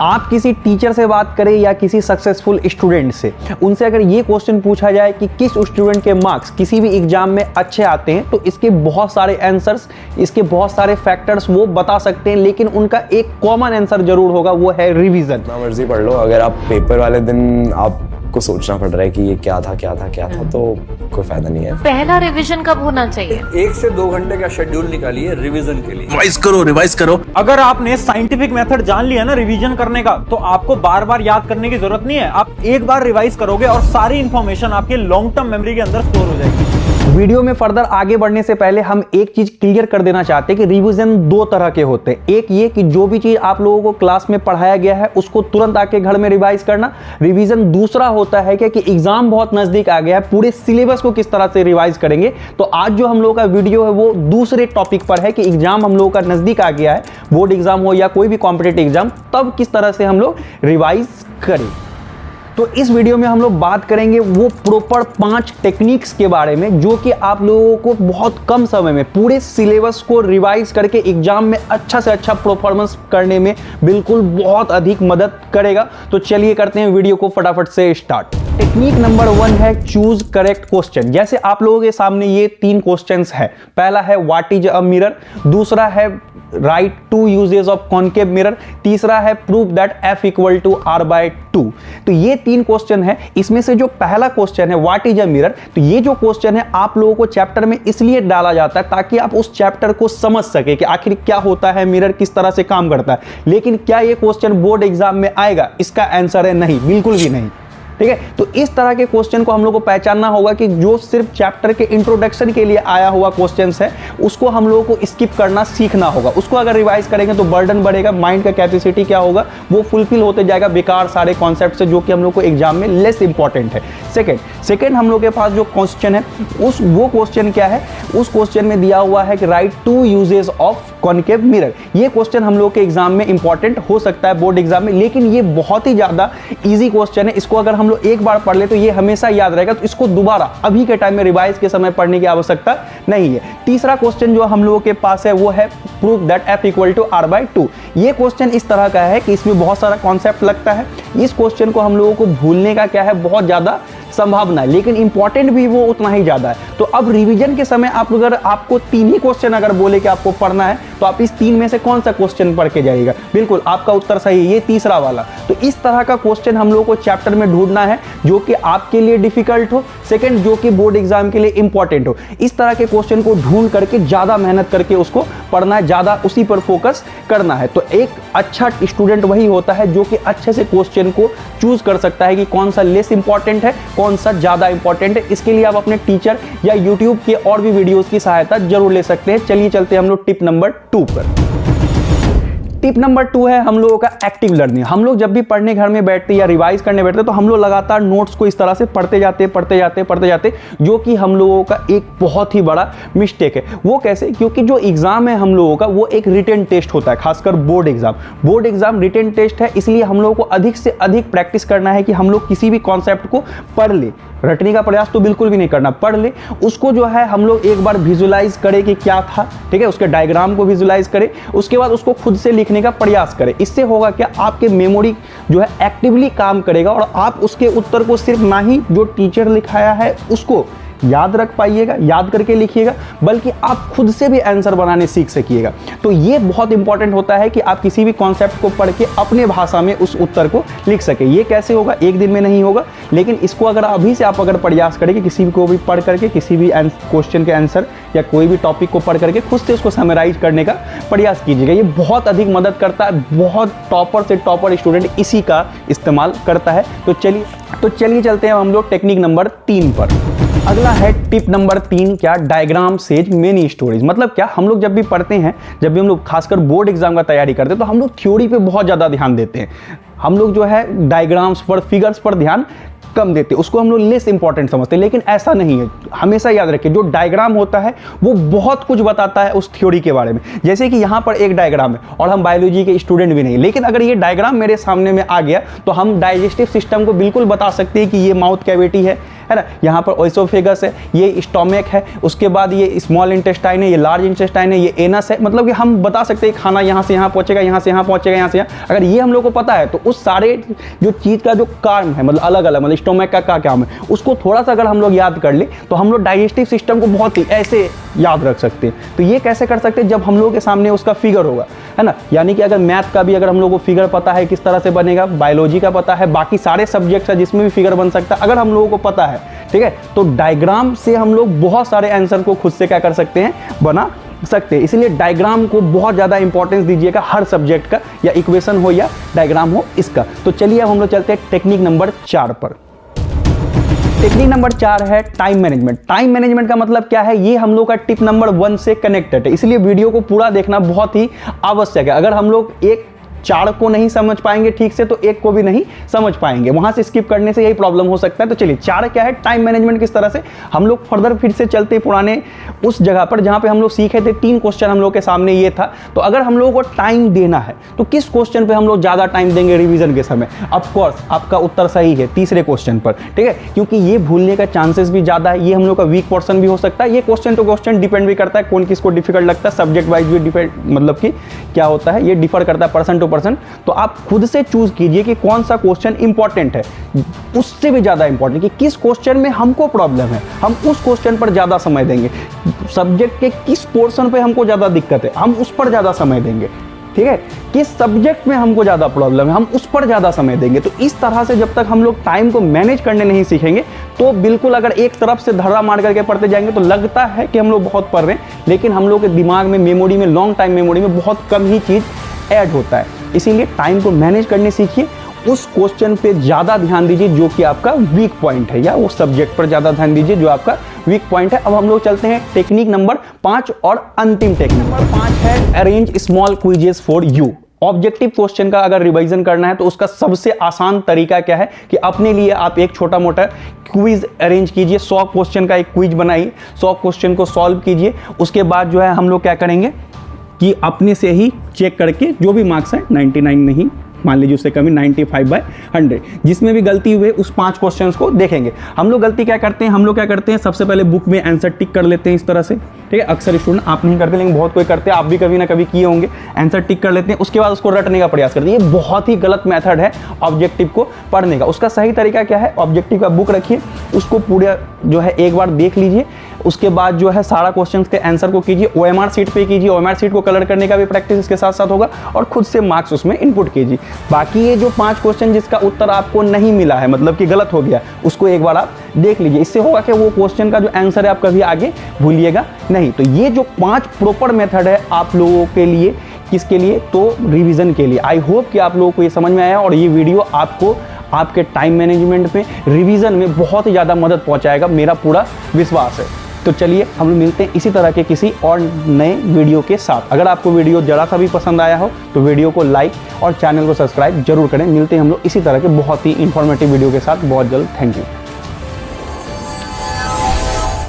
आप किसी टीचर से बात करें या किसी सक्सेसफुल स्टूडेंट से, उनसे अगर ये क्वेश्चन पूछा जाए कि किस स्टूडेंट के मार्क्स किसी भी एग्जाम में अच्छे आते हैं, तो इसके बहुत सारे आंसर्स, इसके बहुत सारे फैक्टर्स वो बता सकते हैं, लेकिन उनका एक कॉमन आंसर जरूर होगा, वो है रिवीजन। जितना मर्जी पढ़ लो, अगर आप पेपर वाले दिन आपको सोचना पड़ रहा है कि ये क्या था तो कोई फायदा नहीं है। पहला रिवीजन कब होना चाहिए? 1 से 2 घंटे का शेड्यूल निकालिए रिवीजन के लिए। रिवाइज करो। अगर आपने साइंटिफिक मेथड जान लिया ना रिवीजन करने का, तो आपको बार बार याद करने की जरूरत नहीं है। आप एक बार रिवाइज करोगे और सारी इंफॉर्मेशन आपके लॉन्ग टर्म मेमोरी के अंदर स्टोर हो जाएगी। वीडियो में फर्दर आगे बढ़ने से पहले हम एक चीज क्लियर कर देना चाहते हैं कि रिवीजन 2 तरह के होते हैं। एक ये कि जो भी चीज आप लोगों को क्लास में पढ़ाया गया है उसको तुरंत आके घर में रिवाइज करना। रिवीजन दूसरा होता है कि एग्जाम बहुत नजदीक आ गया है, पूरे सिलेबस को किस तरह से रिवाइज करेंगे। तो आज जो हम लोगों का वीडियो है वो दूसरे टॉपिक पर है कि एग्जाम हम लोगों का नजदीक आ गया है, बोर्ड एग्जाम हो या कोई भी कॉम्पिटिटिव एग्जाम, तब किस तरह से हम लोग रिवाइज करें। तो इस वीडियो में हम लोग बात करेंगे वो प्रॉपर 5 टेक्निक्स के बारे में, जो कि आप लोगों को बहुत कम समय में पूरे सिलेबस को रिवाइज करके एग्जाम में अच्छा से अच्छा परफॉर्मेंस करने में बिल्कुल बहुत अधिक मदद करेगा। तो चलिए करते हैं वीडियो को फटाफट से स्टार्ट। टेक्निक नंबर 1 है चूज करेक्ट क्वेश्चन। जैसे आप लोगों के सामने ये 3 क्वेश्चंस है। पहला है व्हाट इज अ मिरर, दूसरा है write 2 uses of concave mirror, तीसरा है prove that F equal to R/2। तो ये 3 क्वेश्चन है। इसमें से जो पहला क्वेश्चन है व्हाट इज अ मिरर, तो ये जो क्वेश्चन है आप लोगों को चैप्टर में इसलिए डाला जाता है ताकि आप उस चैप्टर को समझ सके कि आखिर क्या होता है मिरर, किस तरह से काम करता है। लेकिन क्या ये क्वेश्चन बोर्ड एग्जाम में आएगा? इसका आंसर है नहीं, बिल्कुल भी नहीं। ठीक है, तो इस तरह के क्वेश्चन को हम लोग को पहचानना होगा कि जो सिर्फ चैप्टर के इंट्रोडक्शन के लिए आया हुआ क्वेश्चंस है उसको हम लोगों को स्किप करना सीखना होगा। उसको अगर रिवाइज करेंगे तो बर्डन बढ़ेगा, माइंड का कैपेसिटी क्या होगा वो फुलफिल होते जाएगा बेकार सारे कॉन्सेप्ट से, जो कि हम लोग को एग्जाम में लेस इंपॉर्टेंट है। सेकेंड हम लोग के पास जो क्वेश्चन है वो क्वेश्चन क्या है, उस क्वेश्चन में दिया हुआ है कि right 2 uses of concave mirror. ये क्वेश्चन हम लोग के एग्जाम में इंपॉर्टेंट हो सकता है बोर्ड एग्जाम में, लेकिन ये बहुत ही ज्यादा इजी क्वेश्चन है। इसको अगर हम लोग एक बार पढ़ ले तो ये हमेशा याद रहेगा, तो इसको दोबारा अभी के टाइम में रिवाइज के समय पढ़ने की आवश्यकता नहीं है। तीसरा क्वेश्चन जो हम लोगों के पास है वो है prove that F equal to R/2। ये क्वेश्चन इस तरह का है कि इसमें बहुत सारा कॉन्सेप्ट लगता है। इस क्वेश्चन को हम लोगों को भूलने का क्या है, बहुत ज्यादा संभावना है, लेकिन इंपॉर्टेंट भी वो उतना ही ज्यादा है। तो अब रिवीजन के समय आप अगर आपको 3 ही क्वेश्चन अगर बोले कि आपको पढ़ना है, तो आप इस 3 में से कौन सा क्वेश्चन पढ़ के जाइएगा? बिल्कुल आपका उत्तर सही है, ये तीसरा वाला। तो इस तरह का क्वेश्चन हम लोगों को चैप्टर में ढूंढना है जो कि आपके लिए डिफिकल्ट हो, सेकंड जो कि बोर्ड एग्जाम के लिए इंपॉर्टेंट हो। इस तरह के क्वेश्चन को ढूंढ करके ज्यादा मेहनत करके उसको पढ़ना है, ज्यादा उसी पर फोकस करना है। तो एक अच्छा स्टूडेंट वही होता है जो कि अच्छे से क्वेश्चन को चूज कर सकता है कि कौन सा लेस इंपॉर्टेंट है, कौन सा ज्यादा इंपॉर्टेंट है। इसके लिए आप अपने टीचर या यूट्यूब के और भी वीडियोस की सहायता जरूर ले सकते हैं। चलिए चलते हैं हम लोग टिप नंबर 2 पर। टिप नंबर 2 है हम लोगों का एक्टिव लर्निंग। हम लोग जब भी पढ़ने घर में बैठते या रिवाइज करने बैठते तो हम लोग लगातार नोट्स को इस तरह से पढ़ते जाते, जो कि हम लोगों का एक बहुत ही बड़ा मिस्टेक है। वो कैसे? क्योंकि जो एग्जाम है हम लोगों का वो एक रिटन टेस्ट होता है, खासकर बोर्ड एग्जाम रिटन टेस्ट है। इसलिए हम लोगों को अधिक से अधिक प्रैक्टिस करना है कि हम लोग किसी भी कॉन्सेप्ट को पढ़ ले। रटने का प्रयास तो बिल्कुल भी नहीं करना, पढ़ ले उसको। जो है हम लोग एक बार विजुलाइज करें कि क्या था, ठीक है, उसके डायग्राम को विजुलाइज करें, उसके बाद उसको खुद से लिखने का प्रयास करें। इससे होगा क्या, आपके मेमोरी जो है एक्टिवली काम करेगा और आप उसके उत्तर को सिर्फ ना ही जो टीचर लिखाया है उसको याद रख पाइएगा, याद करके लिखिएगा, बल्कि आप खुद से भी आंसर बनाने सीख सकिएगा। तो ये बहुत इंपॉर्टेंट होता है कि आप किसी भी कॉन्सेप्ट को पढ़ के अपने भाषा में उस उत्तर को लिख सके। ये कैसे होगा? एक दिन में नहीं होगा, लेकिन इसको अगर अभी से आप अगर प्रयास करेंगे, किसी को भी पढ़ करके किसी भी क्वेश्चन के आंसर या कोई भी टॉपिक को पढ़ करके खुद से उसको समराइज करने का प्रयास कीजिएगा। ये बहुत अधिक मदद करता है, बहुत टॉपर से टॉपर स्टूडेंट इसी का इस्तेमाल करता है। तो चलिए चलते हैं हम लोग टेक्निक नंबर 3 पर। अगला है टिप नंबर 3, क्या? Diagram says many stories. मतलब क्या, हम लोग जब भी पढ़ते हैं, जब भी हम लोग खासकर बोर्ड एग्जाम का तैयारी करते हैं, तो हम लोग थ्योरी पे बहुत ज़्यादा ध्यान देते हैं। हम लोग जो है डायग्राम्स पर, फिगर्स पर ध्यान कम देते, उसको हम लोग लेस इंपॉर्टेंट समझते हैं। लेकिन ऐसा नहीं है, हमेशा याद रखिए जो डायग्राम होता है वो बहुत कुछ बताता है उस थ्योरी के बारे में। जैसे कि यहाँ पर एक डायग्राम है और हम बायोलॉजी के स्टूडेंट भी नहीं, लेकिन अगर ये डायग्राम मेरे सामने में आ गया तो हम डाइजेस्टिव सिस्टम को बिल्कुल बता सकते हैं कि ये माउथ कैविटी है, है ना। यहाँ पर ओइसोफेगस है, ये स्टोमक है, उसके बाद ये स्मॉल इंटेस्टाइन है, ये लार्ज इंटेस्टाइन है, ये एनस है। मतलब कि हम बता सकते हैं खाना यहाँ से यहाँ पहुँचेगा, यहाँ से यहाँ पहुँचेगा, यहाँ से यहाँ। अगर ये हम लोग को पता है तो उस सारे जो चीज़ का जो काम है, मतलब अलग अलग, मतलब स्टोमक का क्या काम है, उसको थोड़ा सा अगर हम लोग याद कर ले तो हम लोग डाइजेस्टिव सिस्टम को बहुत ही ऐसे याद रख सकते हैं। तो ये कैसे कर सकते हैं, जब हम लोग के सामने उसका फिगर होगा, है ना। यानी कि अगर मैथ का भी अगर हम लोग को फिगर पता है किस तरह से बनेगा, बायोलॉजी का पता है, बाकी सारे सब्जेक्ट्स है जिसमें भी फिगर बन सकता है, अगर हम लोगों को पता है, ठीक है, तो डायग्राम से हम लोग बहुत सारे आंसर को खुद से क्या कर सकते हैं, बना सकते हैं। इसलिए डायग्राम को बहुत ज़्यादा इंपॉर्टेंस दीजिएगा हर सब्जेक्ट का, या इक्वेशन हो या डायग्राम हो इसका। तो चलिए अब हम लोग चलते हैं टेक्निक नंबर 4 पर। टेक्निक नंबर 4 है टाइम मैनेजमेंट। टाइम मैनेजमेंट का मतलब क्या है, ये हम लोग का टिप नंबर 1 से कनेक्टेड है, इसलिए वीडियो को पूरा देखना बहुत ही आवश्यक है। अगर हम लोग एक 4 को नहीं समझ पाएंगे ठीक से तो 1 को भी नहीं समझ पाएंगे, वहां से स्किप करने से यही प्रॉब्लम हो सकता है। तो चलिए 4 क्या है, टाइम मैनेजमेंट किस तरह से, हम लोग फर्दर फिर से चलते पुराने उस जगह पर जहां पे हम लोग सीखे थे। 3 क्वेश्चन हम लोग के सामने ये था। तो अगर हम लोगों को टाइम देना है तो किस क्वेश्चन पे हम लोग ज्यादा टाइम देंगे रिवीजन के समय। ऑफ कोर्स आपका उत्तर सही है, तीसरे क्वेश्चन पर, ठीक है, क्योंकि ये भूलने का चांसेस भी ज्यादा है, ये हम लोग का वीक पोर्शन भी हो सकता है। ये क्वेश्चन टू क्वेश्चन डिपेंड भी करता है, कौन किसको डिफिकल्ट लगता है, सब्जेक्ट वाइज भी डिपेंड, मतलब कि क्या होता है, ये डिफर करता है पर्सन टू पर्सन। तो आप खुद से चूज कीजिए कि कौन सा क्वेश्चन इंपॉर्टेंट है, उससे भी ज्यादा इंपॉर्टेंट कि किस क्वेश्चन में हमको प्रॉब्लम है, हम उस क्वेश्चन पर ज्यादा समय देंगे। सब्जेक्ट के किस पोर्शन पे हमको ज्यादा दिक्कत है, हम उस पर ज्यादा समय देंगे, ठीक है। किस सब्जेक्ट में हमको ज्यादा प्रॉब्लम है, हम उस पर ज्यादा समय देंगे। तो इस तरह से जब तक हम लोग टाइम को मैनेज करने नहीं सीखेंगे तो बिल्कुल अगर एक तरफ से धर्रा मार करके पढ़ते जाएंगे तो लगता है कि हम लोग बहुत पढ़ रहे हैं, लेकिन हम लोग के दिमाग में, मेमोरी में, लॉन्ग टाइम मेमोरी में बहुत कम ही चीज ऐड होता है। इसीलिए टाइम को मैनेज करने सीखिए, उस क्वेश्चन पे ज़्यादा ध्यान दीजिए जो कि आपका वीक पॉइंट है, या उस सब्जेक्ट पर ज़्यादा ध्यान दीजिए जो आपका वीक पॉइंट है। अब हम लोग चलते हैं टेक्निक नंबर 5 और अंतिम टेक्निक नंबर 5 है arrange small quizzes for you. Objective question का अगर रिवाइजन करना है तो उसका सबसे आसान तरीका क्या है कि अपने लिए आप एक छोटा मोटा क्विज अरेंज कीजिए। 100 क्वेश्चन का एक क्विज बनाइए, 100 क्वेश्चन को सॉल्व कीजिए। उसके बाद जो है हम लोग क्या करेंगे कि अपने से ही चेक करके जो भी मार्क्स हैं, 99 नहीं, मान लीजिए उससे कमी 95/100, जिसमें भी गलती हुए उस 5 क्वेश्चंस को देखेंगे। हम लोग गलती क्या करते हैं, हम लोग क्या करते हैं, सबसे पहले बुक में आंसर टिक कर लेते हैं इस तरह से, ठीक है। अक्सर स्टूडेंट, आप नहीं करते लेकिन बहुत कोई करते हैं, आप भी कभी ना कभी किए होंगे। आंसर टिक कर लेते हैं, उसके बाद उसको रटने का प्रयास करते हैं। ये बहुत ही गलत मेथड है ऑब्जेक्टिव को पढ़ने का। उसका सही तरीका क्या है, ऑब्जेक्टिव का बुक रखिए, उसको पूरा जो है एक बार देख लीजिए, उसके बाद जो है सारा क्वेश्चंस के आंसर को कीजिए, OMR शीट पे कीजिए। OMR शीट को कलर करने का भी प्रैक्टिस इसके साथ साथ होगा, और खुद से मार्क्स उसमें इनपुट कीजिए। बाकी ये जो 5 क्वेश्चन जिसका उत्तर आपको नहीं मिला है, मतलब कि गलत हो गया, उसको एक बार आप देख लीजिए। इससे होगा कि वो क्वेश्चन का जो आंसर है आप कभी आगे भूलिएगा नहीं। तो ये जो 5 प्रॉपर मेथड है आप लोगों के लिए, किसके लिए, तो रिवीजन के लिए। आई होप कि आप लोगों को ये समझ में आया और ये वीडियो आपको आपके टाइम मैनेजमेंट में, रिवीजन में बहुत ही ज़्यादा मदद पहुंचाएगा, मेरा पूरा विश्वास है। तो चलिए हम लोग मिलते हैं इसी तरह के किसी और नए वीडियो के साथ। अगर आपको वीडियो जरा सा भी पसंद आया हो तो वीडियो को लाइक और चैनल को सब्सक्राइब जरूर करें। मिलते हैं हम लोग इसी तरह के बहुत ही इंफॉर्मेटिव वीडियो के साथ बहुत जल्द। Thank you.